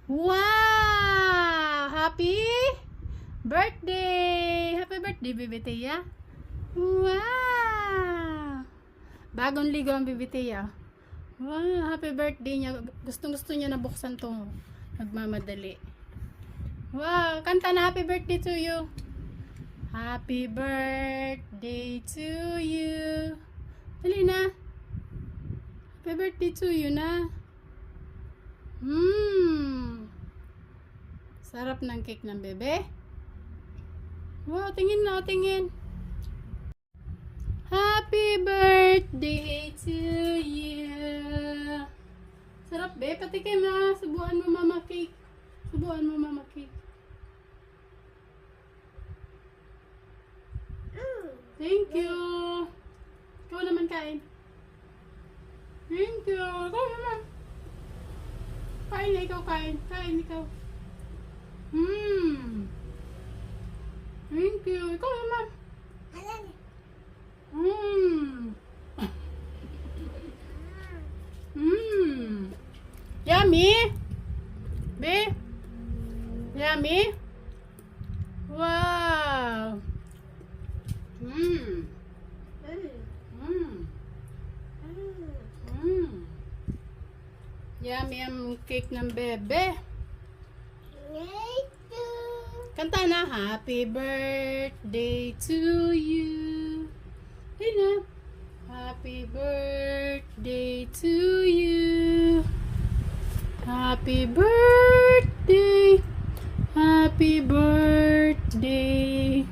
Wow! Happy birthday! Happy birthday, Baby Tia. Wow! Bagong ligo ang Baby Tia. Wow! Happy birthday niya. Gustong-gusto niya na buksan to. Nagmamadali. Wow! Kanta na happy birthday to you. Happy birthday to you. Dali na. Happy birthday to you na. Sarap ng cake ng bebe. Wow, tingin na, tingin. Happy birthday to you. Sarap, be. Patikim na. Subuan mo, mama cake. Subuan mo, mama cake. Thank you. Ikaw naman kain. Thank you. Ikaw naman. Kain na ikaw, kain. Kain ikaw. Thank you. Ikaw naman. Yummy. Be. Yummy. Wow. Yummy ang cake ng bebe. Kanta na, happy birthday to you. Hey na. Happy birthday to you. Happy birthday. Happy birthday.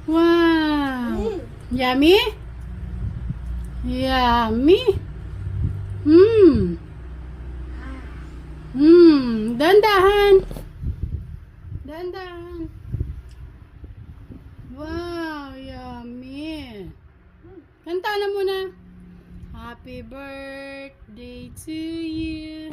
Wow. Yummy? Yummy. Dandahan. Dandahan. Wow, yummy. Kanta na muna. Happy birthday to you.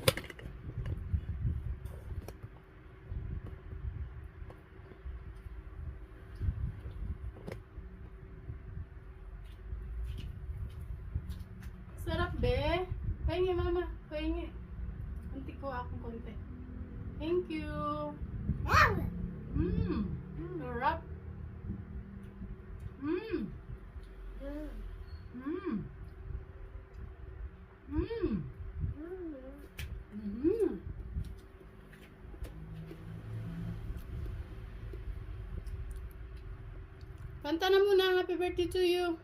Sarap, be. Pahingi, mama. Pahingi. Kunti ko akong konti. Thank you. Sarap. Kanta na muna. Happy birthday to you.